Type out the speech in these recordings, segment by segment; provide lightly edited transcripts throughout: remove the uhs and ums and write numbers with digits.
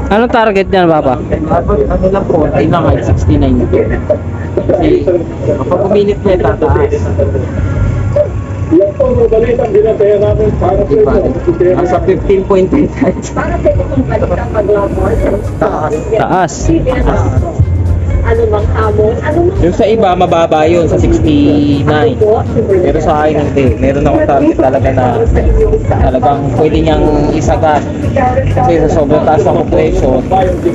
Anong target niyan, Papa? Ano lang po, ay naman, 69 ito. Kasi, kapag uminit na ito, tataas. Diba? Nasa 15.3 times. Taas. Ano bang hamon? Ano bang Yung sa iba, mababa yun sa 69. Pero sa akin hindi. Meron akong target talaga na talagang pwede niyang isagat. Kasi sa sobrang taas ng compression,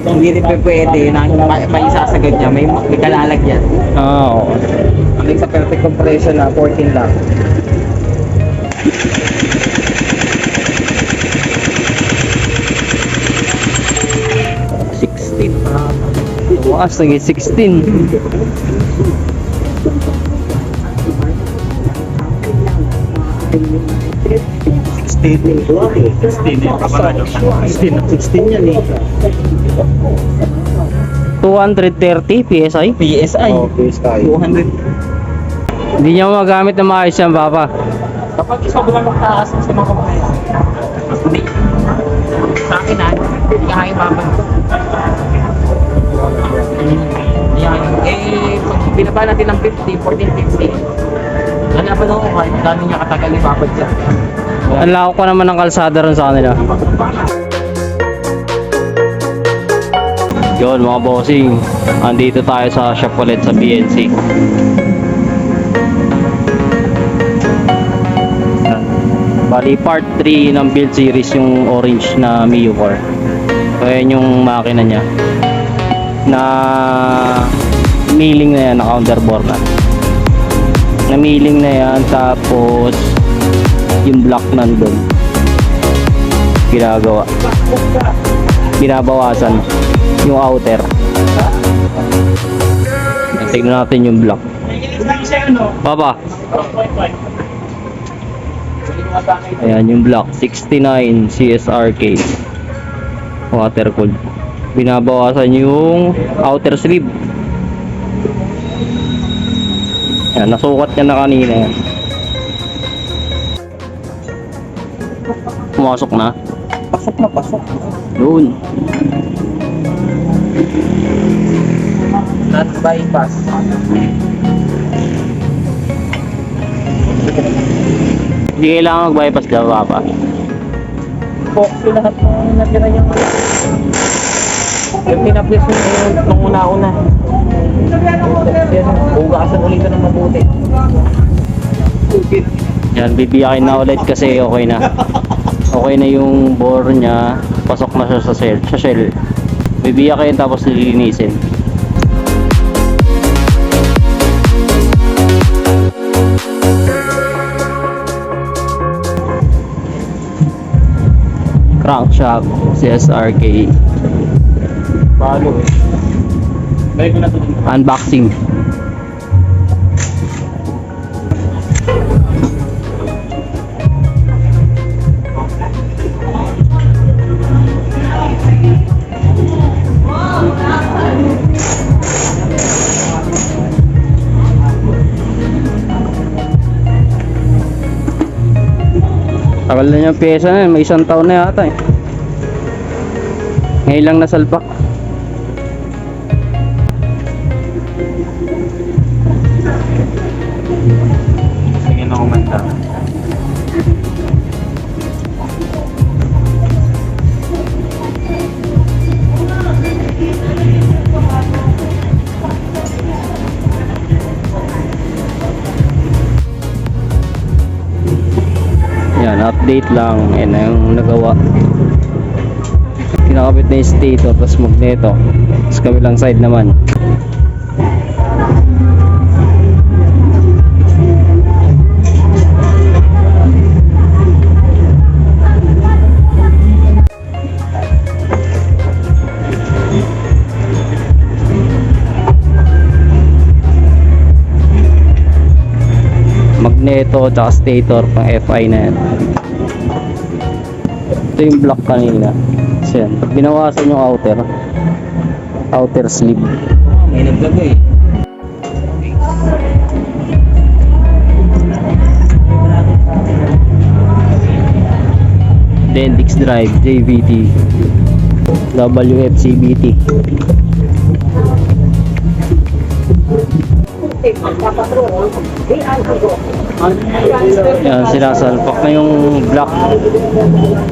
hindi rin pwede na may isasagad niya. May kalalagyan. Ah, oo. Hanggang sa perfect compression na 14 lang. Tumaas, naging 16. Yan eh. 230 PSI. PSI. Oh, PSI. 200. Hindi niya magamit na maayos yan, Papa. Kapag sobrang taas sa mga kumaya. Hindi. Sa akin hindi kaya babag. Yan. Pag binaba natin ng 50, 1450, hanapan ako kahit gano'n niya katagal ibabad siya. Ang lako ko naman ng kalsada ron sa kanila. Yun mga bossing, andito tayo sa shop ulit sa BNC. Bali part 3 ng build series yung orange na Mio core. So yan yung makina niya na milling na yan, na counterbore na milling na yan. Tapos yung block nandun binabawasan yung outer. Tignan natin yung block, Papa. Ayan yung block 69 CSRK water cooled. Binabawasan yung outer sleeve. Ayan, nasukat niya na kanina yan. Pumasok na. Pasok na pasok. Doon. Not bypass. Hindi kailangan mag-bypass daw, Papa. Boxy lahat ng natira niya. Yung pinaplis mo nung una-una. Hugasan ulit na ng mabuti. Yan, bibiyakin na ulit kasi okay na. Okay na yung bore niya. Pasok na siya sa shell. Bibiyakin tapos lilinisin. Crankshaft CSRK. Palo eh. Balik ko na ito. Unboxing. Tagal na yung pyesa na yun, may isang taon na yata eh. Ngayon lang nasalpak. Sige na kumanta. Yan, update lang. Yan na yung nagawa. Kinakabit na yung stator, tapos magneto. Tapos kabilang side naman. Magneto, tsaka stator, pang FI na yan. Ito yung block kanina. So yan, binawasan yung outer sleeve. May naglago eh. Dendix drive, JVT. WFCBT. Yan, sinasalpak na yung block.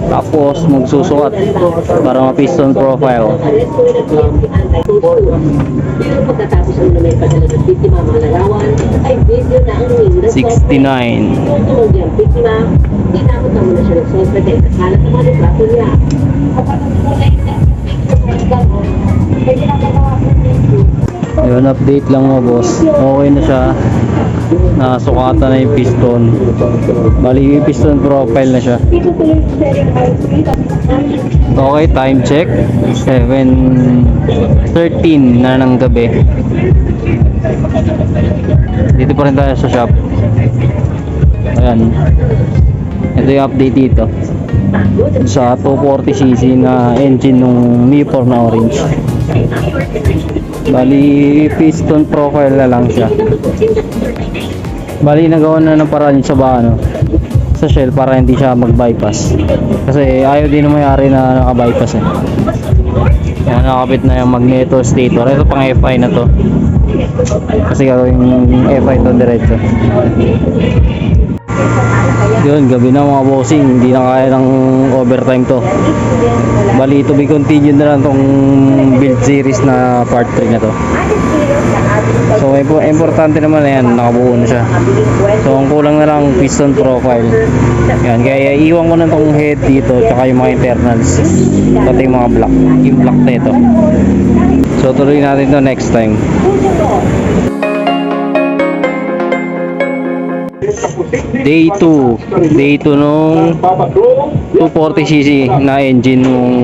Tapos magsusukat para ma-piston profile. Pero pagkatapos ng may padala ng biktima mga larawan, ay video na ang nangyayari. 69. Tutulog yung biktima, tinakot na muna siya ng sobra dahil kasalat ang mga litrato niya. Yun, update lang mo boss. Okay na siya. Nasukatan na yung piston. Bali yung piston profile na siya. Okay, time check 7:13 na ng gabi. Dito pa rin tayo sa shop. Ayan. Ito yung update dito sa 240cc na engine nung Mi4 na orange. Bali piston profile na lang siya. Bali nagawa na ng paraan sa sa shell para hindi siya mag-bypass. Kasi ayaw din ng may-ari na naka-bypass eh. Yan, nakakabit na yung magneto stator. Ito pang FI na to. Kasi gagawin yung FI to diretso. Yun, gabi na mga bossing. Hindi na kaya ng overtime to. Bali, to be continued na lang tong build series na part 3 na to. So, importante naman na yan. Nakabuo na siya. So, ang kulang na lang piston profile. Yan, kaya iwan ko na tong head dito tsaka yung mga internals. Pati yung mga block. Yung block na ito. So, tuloy natin to next time. Day 2 nung 240cc na engine nung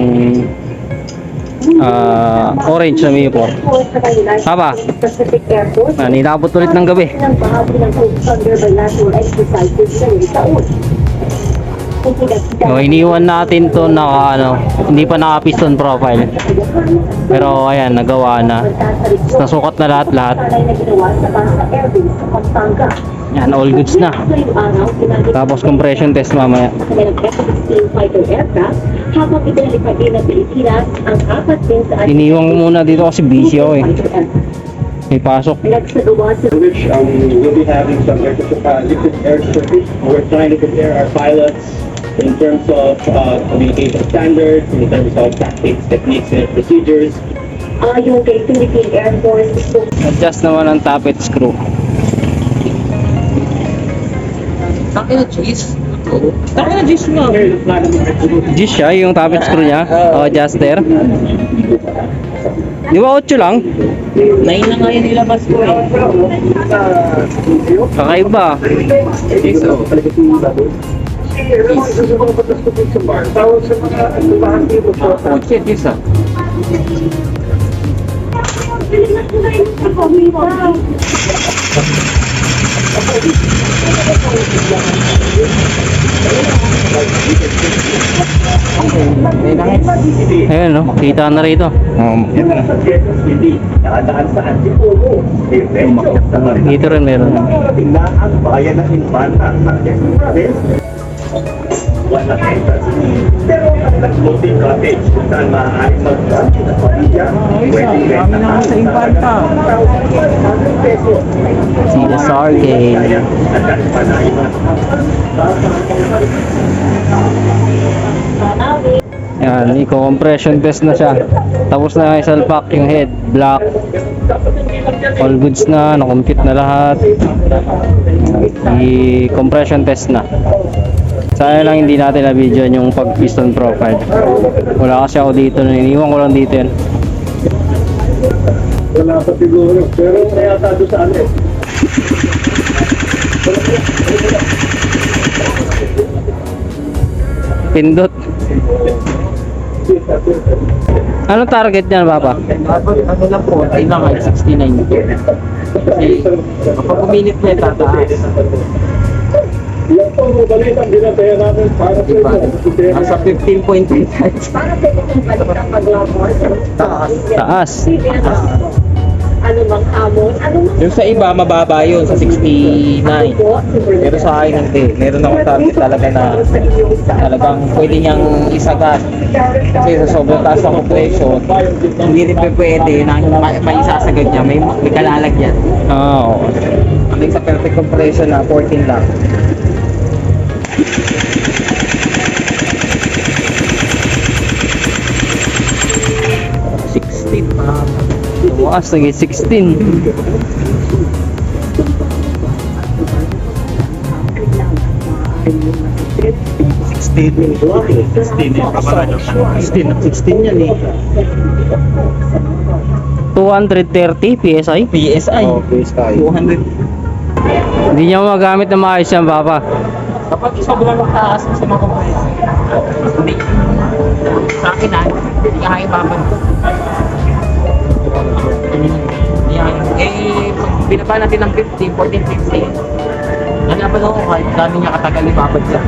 orange na Mi4. Tama. Ninabot ulit ng gabi. So, iniwan natin to na hindi pa naka piston profile. Pero ayan, nagawa na. Nasukat na lahat. Yan, all goods na. Tapos compression test mamaya. Iniwan ko muna dito kasi busy ako eh. May pasok. Which we'll be having some liquid air surface. We're trying to prepare our pilots in terms of communication standards, in terms of tactics, techniques, and procedures. Yung kay Philippine Air Force, Adjust naman ang tappet screw. Takin na cheese. Takin na cheese mo. Gis siya, yung tappet screw niya. O, adjuster. Di ba 8 lang? 9 na nga yung nilabas ko eh. Kakaiba. So, shit, yes ah. Ayun no, kita na rito. Dito rin meron. Tindahan, bayan ng Infanta, wala pero ang floating cottage kung saan maaaring mag-lunch at pamilya, pwedeng renta sa Infanta. CSR game. At dahil pa na iba. Yan, i-compression test na siya. Tapos na isalpak yung head, black. All goods na, na-compute na lahat. I-compression test na. Sayang lang hindi natin na-video yung pag-piston profile. Wala kasi ako dito, iniwan ko lang dito yan. Wala pa siguro, pero kaya tado sa ano eh. Pindot. Anong target niyan, Papa? Ano lang po, ay lang ay 69. Kasi kapag uminit na yung tataas. Yung pong balit ang dinataya namin para sa Diba? inyo. Nasa 15.3 times. para sa itong balik ang pag-labor. Taas. anumang hamon, anumang... Yung sa iba, mababa yun sa 69. Pero sa akin hindi. Meron akong target talaga na talagang pwede niyang isagad. Kasi sa sobrang taas ng compression, hindi rin pwede na may isasagad niya. May kalalagyan. Oo. Hanggang sa perfect compression na 14 lang. Tumaas, naging 16. yan eh. 230 PSI. PSI. 200. Hindi niya magamit na maayos yan, Papa. Kapag sobrang mataas sa mga compressor, hindi. Sa akin hindi ka kaya babad ko. Yan. Pag binaba natin ng 50, 14, 15, nalaban ako kahit gano'n niya katagal ibabad siya.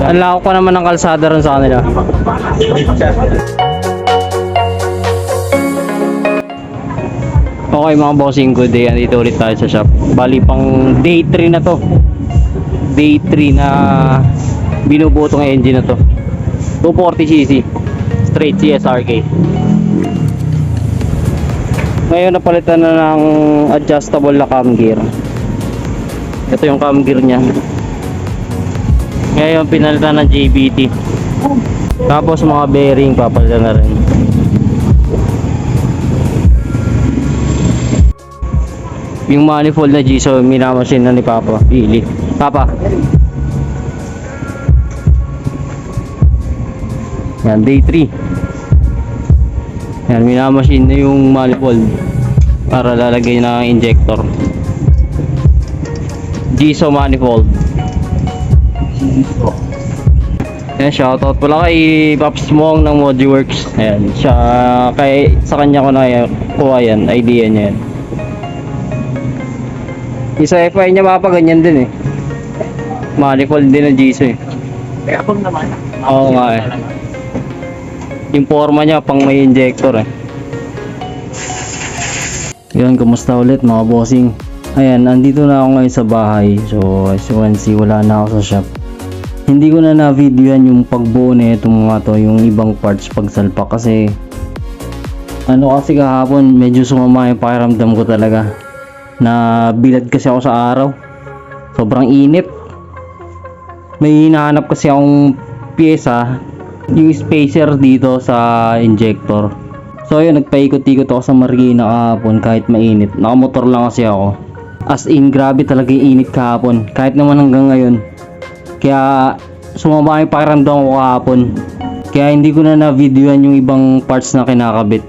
Ang lako ko naman ng kalsada ron sa kanila. Okay mga bossing, good day. Andito ulit tayo sa shop. Bali pang day 3 na to. Day 3 na binubuo tong engine na to. 240cc straight CSRK. Ngayon napalitan na ng adjustable na cam gear. Ito yung cam gear nya. Ngayon pinalitan ng JBT. Tapos mga bearing papalitan na rin. Yung manifold na Giso minamasin na ni Papa. Pili. Papa. Yan, day 3. Yan, minamasin na yung manifold para lalagay na injector. Giso manifold. Yan, shoutout pala kay Pops Mong ng Moduworks. Ayan, siya, sa kanya ko na kuha yan, idea niya yan. Isa FI niya Papa, ganyan din eh. Manifold din na Giso eh. Kaya pag naman, Oo nga eh. Yung forma niya pang may injector eh. Yun, kumusta ulit mga bossing? Ayan, andito na ako ngayon sa bahay. So as you can see, wala na ako sa shop. Hindi ko na na-videoan yung pagbuo na itong mga to, yung ibang parts pagsalpak kasi kasi kahapon medyo sumama yung pakiramdam ko talaga. Na bilad kasi ako sa araw. Sobrang init. May hinahanap kasi akong pyesa, yung spacer dito sa injector. So ayun, nagpaikot-ikot ako sa Marikina kahapon kahit mainit. Nakamotor lang kasi ako. As in, grabe talaga yung init kahapon. Kahit naman hanggang ngayon. Kaya sumama yung pakiramdam ko kahapon. Kaya hindi ko na na-videoan yung ibang parts na kinakabit.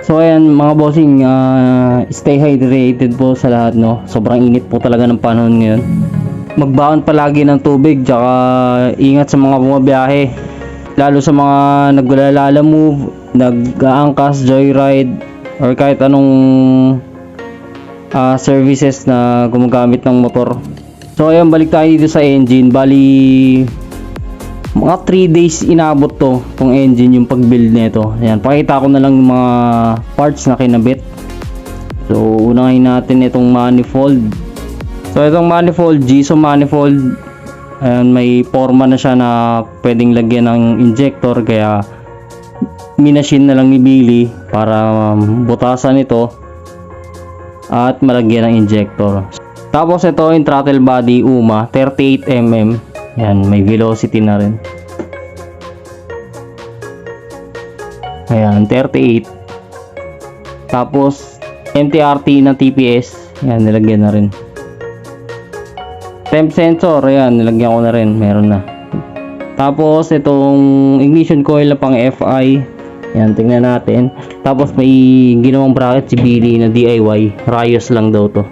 So ayan mga bossing, stay hydrated po sa lahat, no. Sobrang init po talaga ng panahon ngayon. Magbaon palagi ng tubig, tsaka ingat sa mga bumabiyahe. Lalo sa mga naglalala move, nag-aangkas, joyride, or kahit anong services na gumagamit ng motor. So ayan, balik tayo dito sa engine. Bali mga 3 days inabot tong engine, yung pag-build nito. Ayan, pakita ko na lang yung mga parts na kinabit. So unahin natin itong manifold. So itong manifold, Giso manifold, ayan, may forma na siya na pwedeng lagyan ng injector, kaya minachine na lang ni Billy para butasan ito at malagyan ng injector. Tapos ito yung throttle body, UMA 38mm. Yan, may velocity na rin. Ayan, 38. Tapos MTRT na TPS. Yan, nilagyan na rin. Temp sensor, ayan, nilagyan ko na rin. Meron na. Tapos itong ignition coil na pang FI. Yan, tingnan natin. Tapos may ginawang bracket si Billy na DIY. Rayos lang daw to.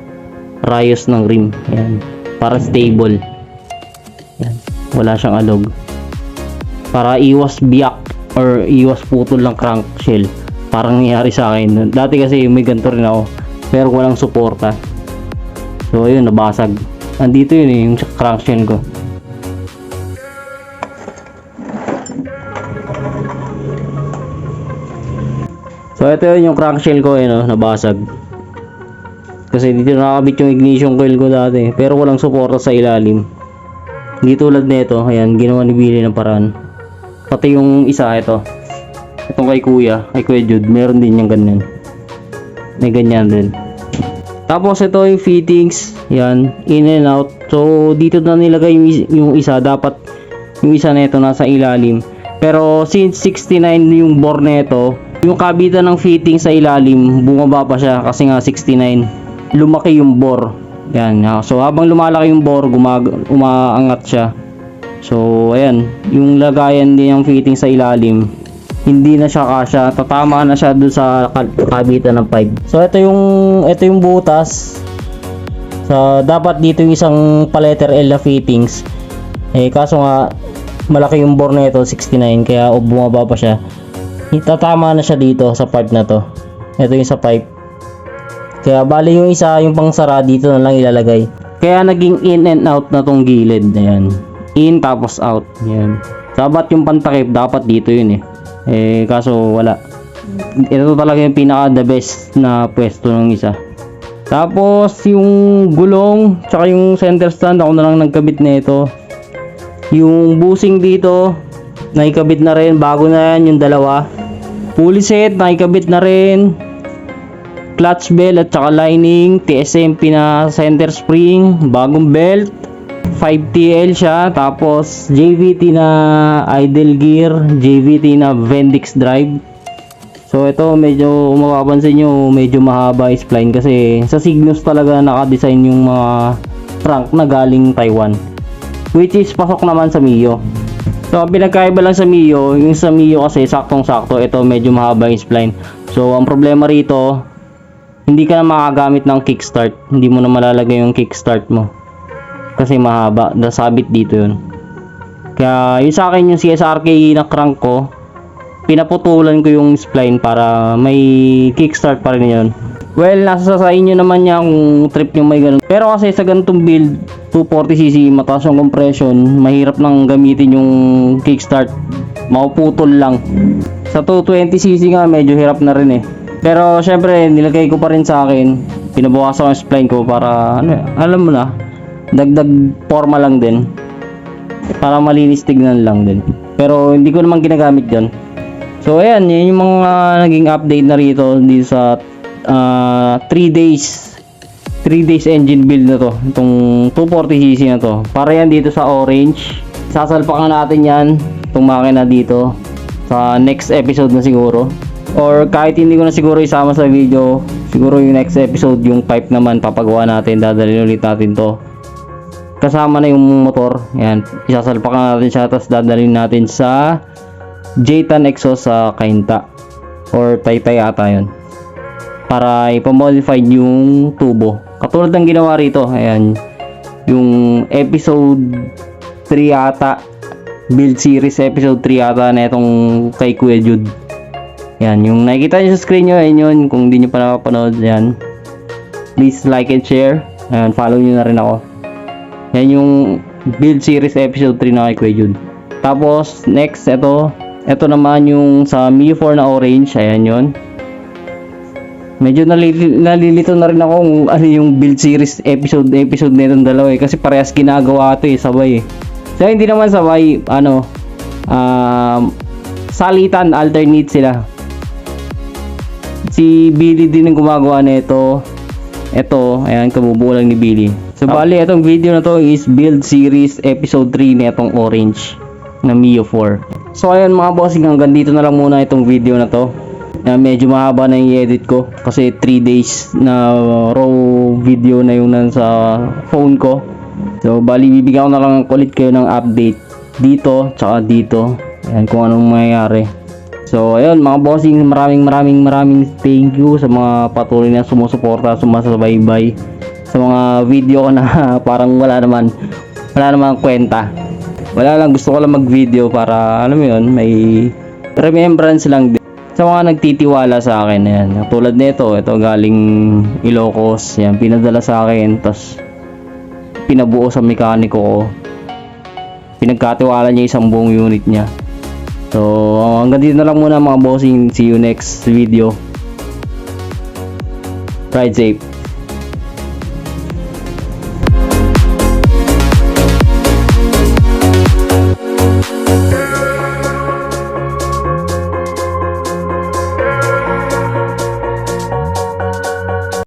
Rayos ng rim. Yan, para stable. Yan. Wala siyang alog para iwas biyak or iwas putol ng crankshell. Parang nangyari sa akin dati kasi may ganito rin ako pero walang suporta. So ayun, nabasag. Andito yun yung crankshell ko. So ito yun yung crankshell ko, nabasag. Kasi dito nakakabit yung ignition coil ko dati. Pero walang suporta sa ilalim. Hindi tulad nito. Ayan, ginawa ni Billy ng paraan. Pati yung isa, ito. Itong kay Kuya Jude, meron din yung ganyan. May ganyan din. Tapos ito yung fittings. Yan, in and out. So, dito na nilagay yung isa. Dapat yung isa na ito nasa ilalim. Pero since 69 yung bore nito, yung kabitan ng fitting sa ilalim, bumaba pa siya kasi nga 69. Lumaki yung bore. Yan. So habang lumalaki yung bore, umaangat siya. So ayan, yung lagayan din ng fitting sa ilalim, hindi na siya kasya. Tatama na siya dun sa kabitan ng pipe. So ito yung butas. So dapat dito yung isang paletter L na fittings. Kaso nga malaki yung bore nito, 69, kaya bumaba pa siya. Tatama na siya dito sa pipe na to. Ito yung sa pipe. Kaya bali yung isa, yung pangsara dito na lang ilalagay. Kaya naging in and out na tong gilid. Ayan. In tapos out. Ayan. Dapat yung pantakip, dapat dito yun kaso wala. Ito talaga yung pinaka the best na pwesto ng isa. Tapos yung gulong, tsaka yung center stand, ako na lang nagkabit na ito. Yung busing dito, nakikabit na rin. Bago na yan yung dalawa. Pulley set, nakikabit na rin. Clutch belt at saka lining. TSMP na center spring. Bagong belt. 5TL siya. Tapos JVT na idle gear. JVT na Vendix drive. So ito medyo mapapansin nyo, medyo mahaba spline kasi sa Cygnus talaga nakadesign yung mga crank na galing Taiwan. Which is pasok naman sa Mio. So ang pinagkaiba lang sa Mio, yung sa Mio kasi saktong-sakto, ito medyo mahaba yung spline. So ang problema rito, hindi ka na makagamit ng kickstart. Hindi mo na malalagay yung kickstart mo. Kasi mahaba, nasabit dito yun. Kaya yung sa akin yung CSRK na crank ko, pinaputulan ko yung spline para may kickstart pa rin yun. Well, nasa sa inyo naman niya kung trip nyo may ganun. Pero kasi sa ganitong build, 240cc, mataas yung compression, mahirap nang gamitin yung kickstart. Mapuputol lang. Sa 220cc nga, medyo hirap na rin Pero syempre, nilagay ko pa rin sa akin. Pinabukasan ko yung spline ko para, alam mo na, dagdag forma lang din. Para malinis tignan lang din. Pero hindi ko naman ginagamit yun. So ayan, yun yung mga naging update na rito dito sa 3 days engine build na to, itong 240cc na to. Para yan dito sa orange. Sasalpakan natin yan, itong makina dito sa next episode na siguro, or kahit hindi ko na siguro isama sa video, siguro yung next episode yung pipe naman papagawa natin, dadalhin ulit natin to kasama na yung motor. Yan, isasalpakan natin siya, tapos dadalhin natin sa J-Tan exhaust sa Kainta or Taytay ata yun, para ipamodify yung tubo. Katulad ng ginawa rito, ayan, yung episode 3 ata, build series episode 3 ata na itong kay Kuya Jude. Yan, yung nakikita nyo sa screen nyo, ayun yun. Kung hindi nyo pa napapanood, yan, please like and share. Ayan, follow nyo na rin ako. Yan yung build series episode 3 na kay Kuya Jude. Tapos, next, ito naman yung sa Mio 4 na orange, ayan yun. Medyo nalilito na rin ako kung ano yung build series episode na itong dalawa kasi parehas ginagawa ito sabay So hindi naman sabay, salitan, alternate sila. Si Billy din ang gumagawa nito. Ito, ayan, kabubuo lang ni Billy. So bali, itong video na to is build series episode 3 na itong orange na Mio 4. So ayan mga bossing, hanggang dito na lang muna itong video na to. Medyo mahaba na yung edit ko kasi 3 days na raw video na yung nasa phone ko. So bali, bibigyan ko na lang ulit kayo ng update dito tsaka dito, ayan, kung anong mangyayari. So ayun mga bossing, maraming thank you sa mga patuloy na sumusuporta, sumasabay-bay sa mga video ko na parang wala naman kwenta. Wala lang, gusto ko lang mag-video para alam mo yun, may remembrance lang din sa mga nagtitiwala sa akin. Ayan, tulad nito, ito galing Ilocos, yan, pinadala sa akin, tas pinabuo sa mekaniko ko, pinagkatiwala niya isang buong unit niya. So hanggang dito na lang muna mga bossing, see you next video. Ride safe.